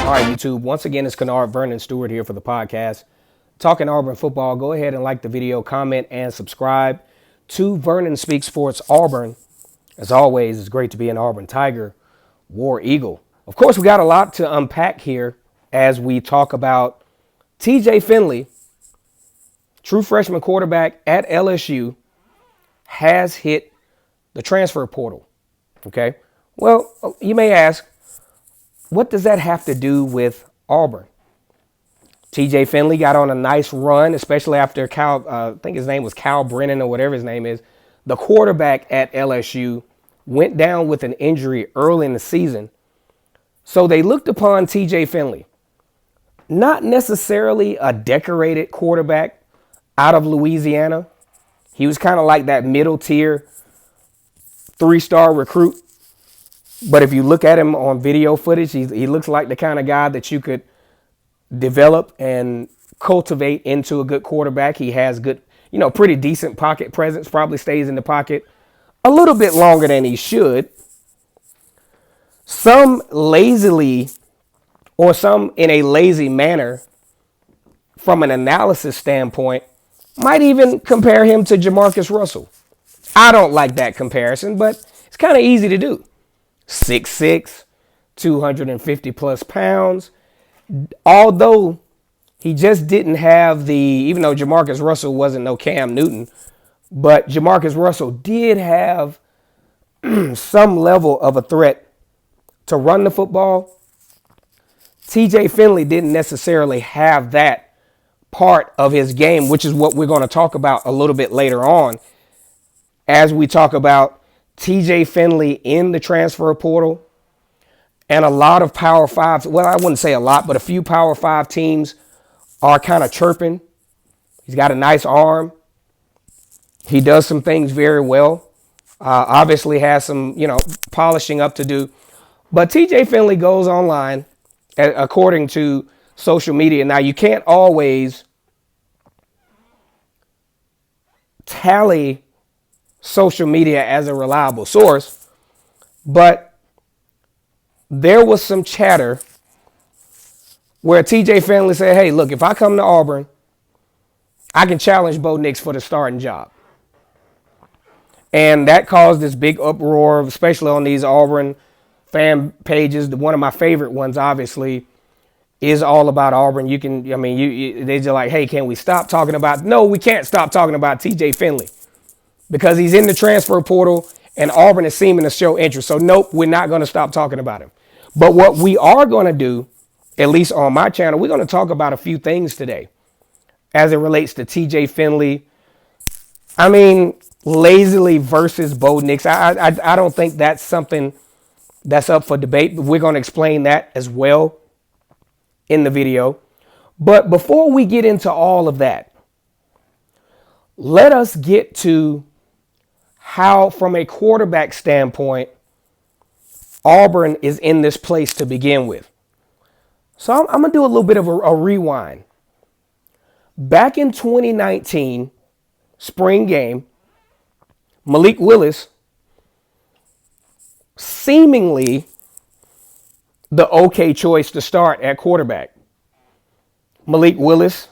All right, YouTube. Once again, it's Kennard Vernon Stewart here for the podcast. Talking Auburn football. Go ahead and like the video, comment, and subscribe to Vernon Speaks Sports Auburn. As always, it's great to be an Auburn Tiger, War Eagle. Of course, we got a lot to unpack here as we talk about TJ Finley, true freshman quarterback at LSU, has hit the transfer portal. Okay. Well, you may ask, what does that have to do with Auburn? TJ Finley got on a nice run, especially after I think his name was Cal Brennan or whatever his name is. The quarterback at LSU went down with an injury early in the season. So they looked upon TJ Finley, not necessarily a decorated quarterback out of Louisiana. He was kind of like that middle tier 3-star recruit. But if you look at him on video footage, he looks like the kind of guy that you could develop and cultivate into a good quarterback. He has good, pretty decent pocket presence, probably stays in the pocket a little bit longer than he should. Some lazily or some in a lazy manner from an analysis standpoint might even compare him to Jamarcus Russell. I don't like that comparison, but it's kind of easy to do. 6'6", 250 plus pounds. Although he just didn't have even though Jamarcus Russell wasn't no Cam Newton, but Jamarcus Russell did have some level of a threat to run the football. TJ Finley didn't necessarily have that part of his game, which is what we're going to talk about a little bit later on as we talk about TJ Finley in the transfer portal. And a lot of Power 5s, well, I wouldn't say a lot, but a few Power 5 teams are kind of chirping. He's got a nice arm. He does some things very well. Obviously has some, polishing up to do. But TJ Finley goes online, according to social media. Now, you can't always tally social media as a reliable source, but there was some chatter where TJ Finley said, hey, look, if I come to Auburn, I can challenge Bo Nix for the starting job. And that caused this big uproar, especially on these Auburn fan pages. One of my favorite ones, obviously, is all about Auburn. They're just like, hey, can we stop talking about? No, we can't stop talking about TJ Finley because he's in the transfer portal and Auburn is seeming to show interest. So, nope, we're not going to stop talking about him. But what we are going to do, at least on my channel, we're going to talk about a few things today as it relates to TJ Finley. Lazily versus Bo Nix. I don't think that's something that's up for debate, but we're going to explain that as well in the video. But before we get into all of that, let us get to how, from a quarterback standpoint, Auburn is in this place to begin with. So I'm going to do a little bit of a rewind. Back in 2019, spring game, Malik Willis, seemingly the okay choice to start at quarterback. Malik Willis,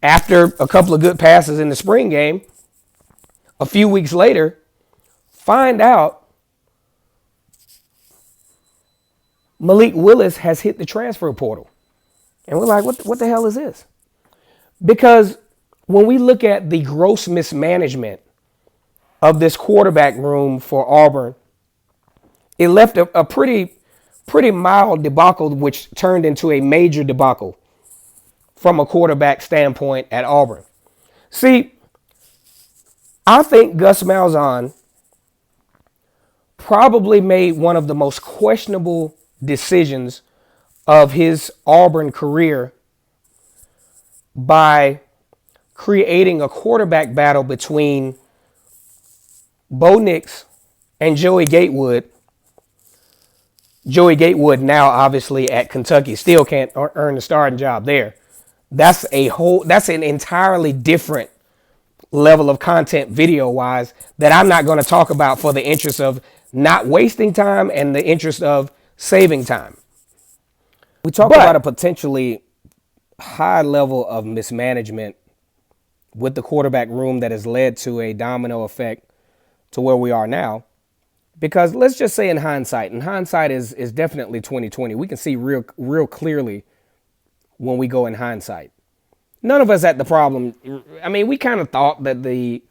after a couple of good passes in the spring game, a few weeks later, find out Malik Willis has hit the transfer portal. And we're like, what the hell is this? Because when we look at the gross mismanagement of this quarterback room for Auburn, it left a pretty mild debacle, which turned into a major debacle from a quarterback standpoint at Auburn. See, I think Gus Malzahn probably made one of the most questionable decisions of his Auburn career by creating a quarterback battle between Bo Nix and Joey Gatewood. Joey Gatewood now obviously at Kentucky still can't earn the starting job there. That's an entirely different level of content video-wise that I'm not going to talk about for the interest of not wasting time and the interest of saving time. We talk about a potentially high level of mismanagement with the quarterback room that has led to a domino effect to where we are now. Because let's just say in hindsight is definitely 2020. We can see real clearly when we go in hindsight. None of us had the problem. I mean, we kind of thought that the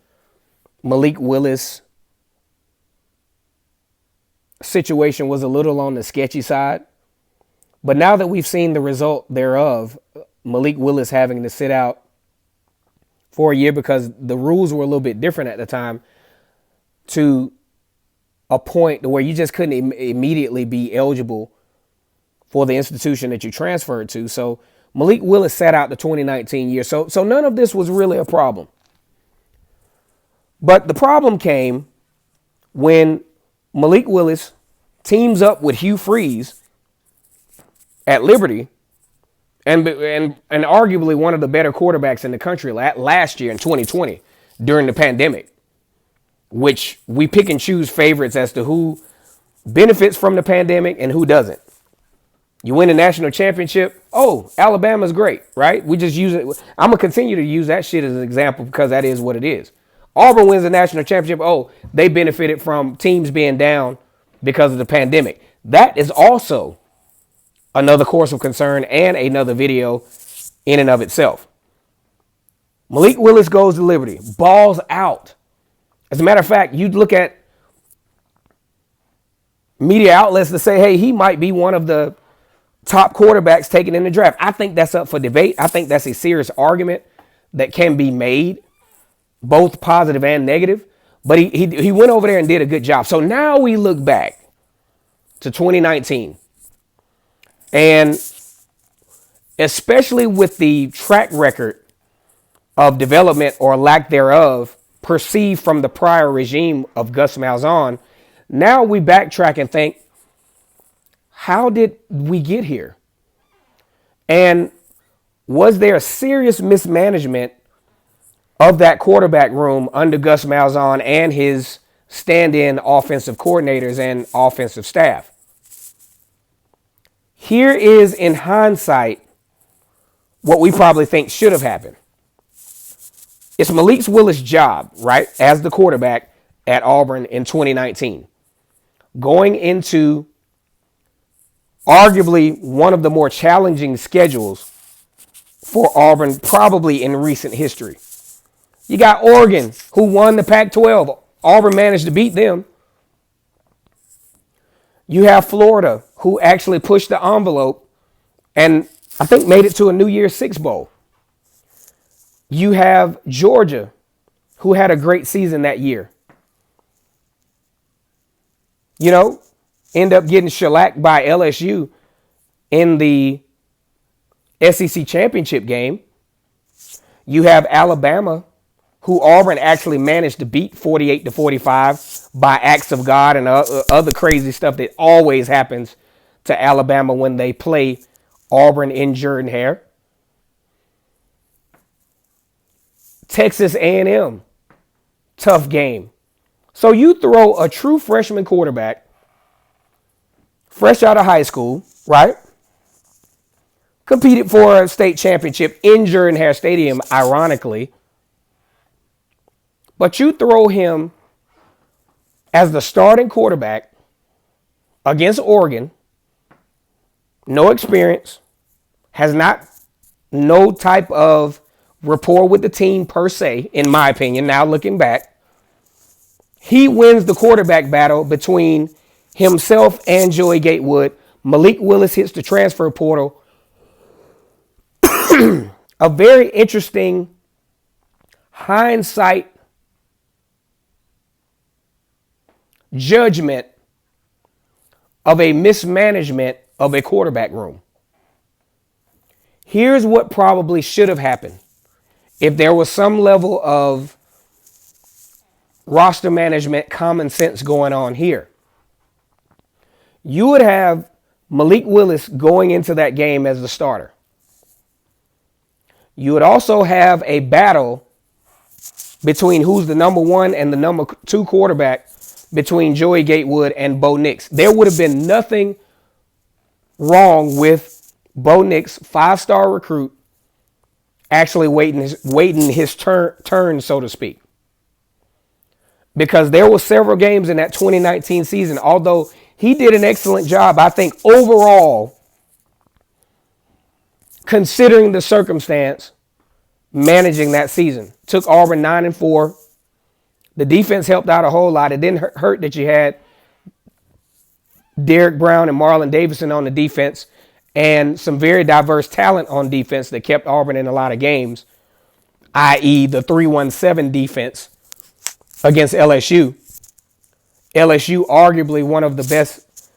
Malik Willis situation was a little on the sketchy side. But now that we've seen the result thereof, Malik Willis having to sit out for a year because the rules were a little bit different at the time, to a point where you just couldn't immediately be eligible for the institution that you transferred to. So Malik Willis sat out the 2019 year. So none of this was really a problem. But the problem came when Malik Willis teams up with Hugh Freeze at Liberty, and arguably one of the better quarterbacks in the country last year in 2020 during the pandemic, which we pick and choose favorites as to who benefits from the pandemic and who doesn't. You win a national championship. Oh, Alabama's great, right? We just use it. I'm going to continue to use that shit as an example because that is what it is. Auburn wins the national championship. Oh, they benefited from teams being down because of the pandemic. That is also another course of concern and another video in and of itself. Malik Willis goes to Liberty, balls out. As a matter of fact, you'd look at media outlets to say, hey, he might be one of the top quarterbacks taken in the draft. I think that's up for debate. I think that's a serious argument that can be made, both positive and negative. But he went over there and did a good job. So now we look back to 2019. And especially with the track record of development or lack thereof perceived from the prior regime of Gus Malzahn, now we backtrack and think, how did we get here? And was there a serious mismanagement of that quarterback room under Gus Malzahn and his stand-in offensive coordinators and offensive staff? Here is, in hindsight, what we probably think should have happened. It's Malik Willis' job, right, as the quarterback at Auburn in 2019, going into arguably one of the more challenging schedules for Auburn probably in recent history. You got Oregon, who won the Pac-12. Auburn managed to beat them. You have Florida, who actually pushed the envelope and I think made it to a New Year's Six Bowl. You have Georgia, who had a great season that year. You know, end up getting shellacked by LSU in the SEC championship game. You have Alabama, who Auburn actually managed to beat 48-45 by acts of God and other crazy stuff that always happens to Alabama when they play Auburn in Jordan-Hare. Texas A&M, tough game. So you throw a true freshman quarterback, fresh out of high school, right? Competed for a state championship in Jordan-Hare Stadium, ironically. But you throw him as the starting quarterback against Oregon, no experience, has no type of rapport with the team per se, in my opinion, now looking back. He wins the quarterback battle between himself and Joey Gatewood. Malik Willis hits the transfer portal. A very interesting hindsight judgment of a mismanagement of a quarterback room. Here's what probably should have happened. If there was some level of roster management, common sense going on here, you would have Malik Willis going into that game as the starter. You would also have a battle between who's the number one and the number two quarterback between Joey Gatewood and Bo Nix. There would have been nothing wrong with Bo Nix, 5-star recruit, actually waiting his turn, so to speak. Because there were several games in that 2019 season, although he did an excellent job, I think overall, considering the circumstance, managing that season. Took Auburn 9-4. The defense helped out a whole lot. It didn't hurt that you had Derek Brown and Marlon Davidson on the defense and some very diverse talent on defense that kept Auburn in a lot of games, i.e. the 3-1-7 defense against LSU. LSU, arguably one of the best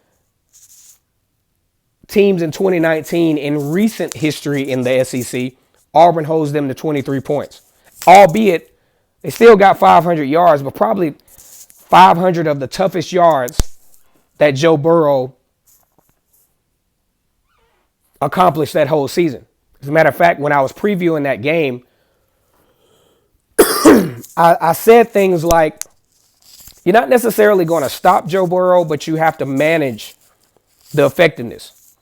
teams in 2019 in recent history in the SEC. Auburn holds them to 23 points. Albeit, they still got 500 yards, but probably 500 of the toughest yards that Joe Burrow accomplished that whole season. As a matter of fact, when I was previewing that game, I said things like, you're not necessarily going to stop Joe Burrow, but you have to manage the effectiveness.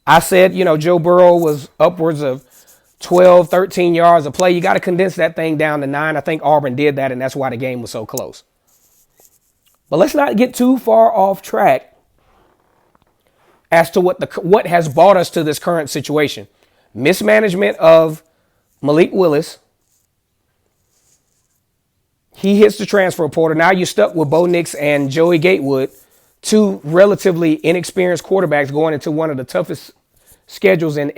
I said, Joe Burrow was upwards of 12, 13 yards a play. You got to condense that thing down to 9. I think Auburn did that, and that's why the game was so close. But let's not get too far off track as to what has brought us to this current situation. Mismanagement of Malik Willis. He hits the transfer portal. Now you're stuck with Bo Nix and Joey Gatewood, two relatively inexperienced quarterbacks going into one of the toughest schedules in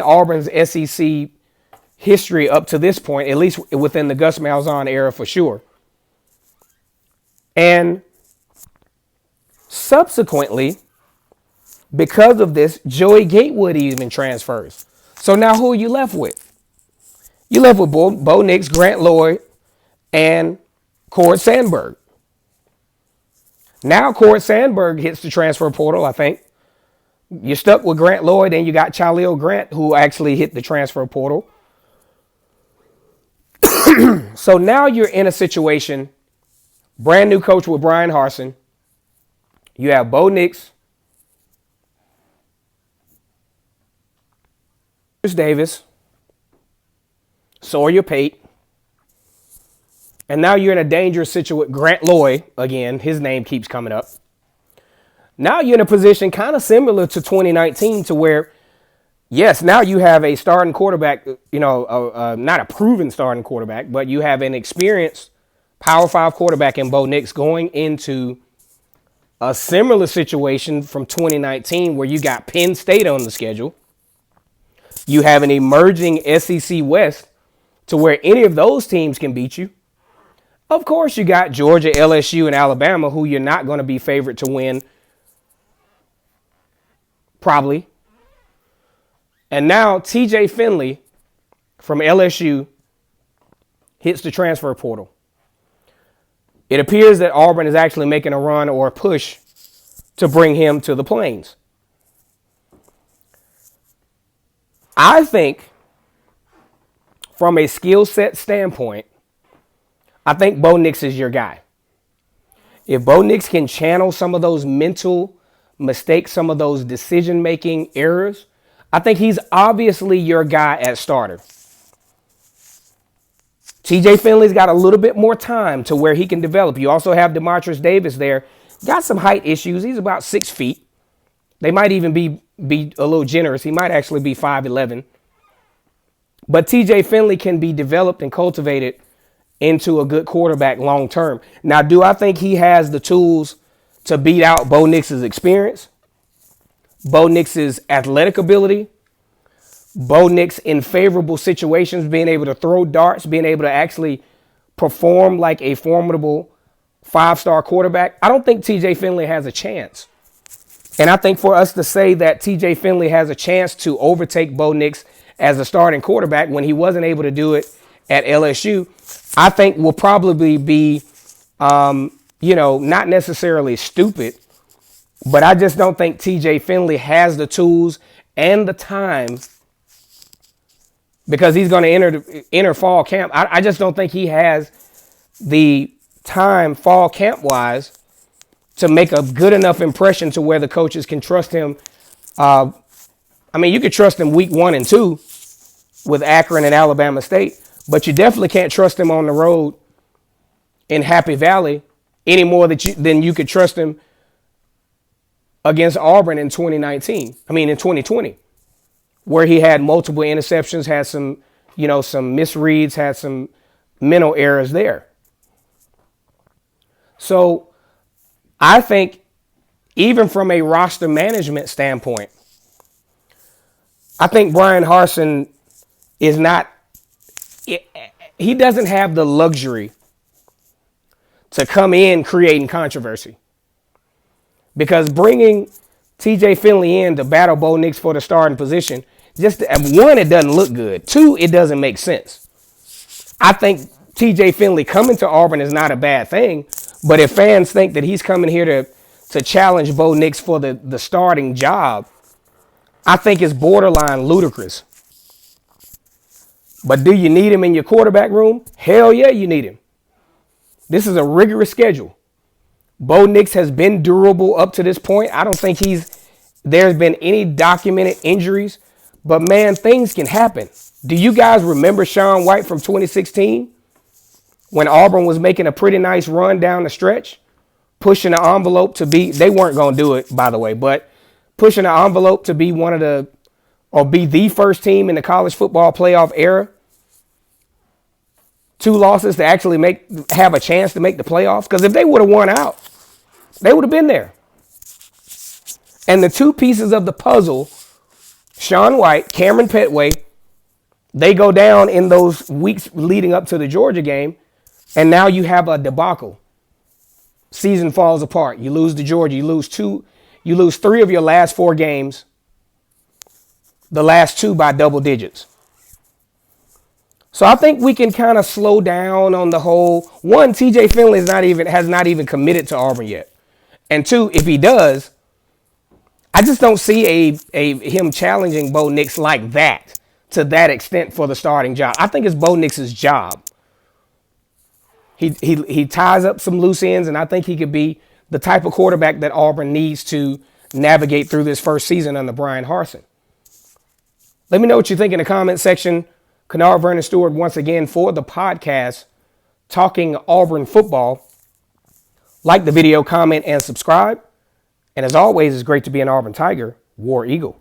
Auburn's SEC history up to this point, at least within the Gus Malzahn era for sure. And subsequently, because of this, Joey Gatewood even transfers. So now who are you left with? You're left with Bo Nix, Grant Lloyd, and Cord Sandberg. Now Cord Sandberg hits the transfer portal, I think. You're stuck with Grant Lloyd, and you got Chalil Grant, who actually hit the transfer portal. So now you're in a situation, brand new coach with Brian Harsin. You have Bo Nix, Davis, Sawyer Pate, and now you're in a dangerous situation with Grant Lloyd. Again, his name keeps coming up. Now you're in a position kind of similar to 2019 to where, yes, now you have a starting quarterback, not a proven starting quarterback, but you have an experienced Power 5 quarterback in Bo Nix going into a similar situation from 2019 where you got Penn State on the schedule. You have an emerging SEC West to where any of those teams can beat you. Of course, you got Georgia, LSU, and Alabama, who you're not going to be favored to win, probably. And now TJ Finley from LSU hits the transfer portal. It appears that Auburn is actually making a run or a push to bring him to the Plains. I think from a skill set standpoint, I think Bo Nix is your guy. If Bo Nix can channel some of those mental mistakes, some of those decision-making errors, I think he's obviously your guy at starter. TJ Finley's got a little bit more time to where he can develop. You also have Demarcus Davis there. Got some height issues. He's about 6 feet. They might even be a little generous. He might actually be 5'11". But TJ Finley can be developed and cultivated into a good quarterback long term. Now, do I think he has the tools to beat out Bo Nix's experience, Bo Nix's athletic ability, Bo Nix in favorable situations, being able to throw darts, being able to actually perform like a formidable 5-star quarterback? I don't think TJ Finley has a chance. And I think for us to say that TJ Finley has a chance to overtake Bo Nix as a starting quarterback when he wasn't able to do it at LSU, I think will probably be, not necessarily stupid, but I just don't think TJ Finley has the tools and the time because he's going to enter fall camp. I just don't think he has the time fall camp wise to make a good enough impression to where the coaches can trust him I mean, you could trust him week 1 and 2 with Akron and Alabama State, but you definitely can't trust him on the road in Happy Valley any more than you could trust him against Auburn in 2020, where he had multiple interceptions, had some misreads, had some mental errors there. So I think even from a roster management standpoint, I think Brian Harsin is not, he doesn't have the luxury to come in creating controversy. Because bringing TJ Finley in to battle Bo Nix for the starting position, just one, it doesn't look good. 2, it doesn't make sense. I think TJ Finley coming to Auburn is not a bad thing, but if fans think that he's coming here to challenge Bo Nix for the starting job, I think it's borderline ludicrous. But do you need him in your quarterback room? Hell yeah, you need him. This is a rigorous schedule. Bo Nix has been durable up to this point. I don't think there's been any documented injuries, but man, things can happen. Do you guys remember Shaun White from 2016 when Auburn was making a pretty nice run down the stretch, pushing the envelope to be, they weren't going to do it, by the way, but pushing the envelope to be be the first team in the college football playoff era? 2 losses to actually have a chance to make the playoffs. Because if they would have won out, they would have been there. And the 2 pieces of the puzzle, Shaun White, Cameron Petway, they go down in those weeks leading up to the Georgia game. And now you have a debacle. Season falls apart. You lose to Georgia. You lose 3 of your last 4 games. The last 2 by double digits. So I think we can kind of slow down on the whole. 1, TJ Finley has not even committed to Auburn yet. And 2, if he does, I just don't see him challenging Bo Nix like that to that extent for the starting job. I think it's Bo Nix's job. He ties up some loose ends, and I think he could be the type of quarterback that Auburn needs to navigate through this first season under Brian Harsin. Let me know what you think in the comment section. Kennard Vernon Stewart once again for the podcast, Talking Auburn Football. Like the video, comment, and subscribe. And as always, it's great to be an Auburn Tiger, War Eagle.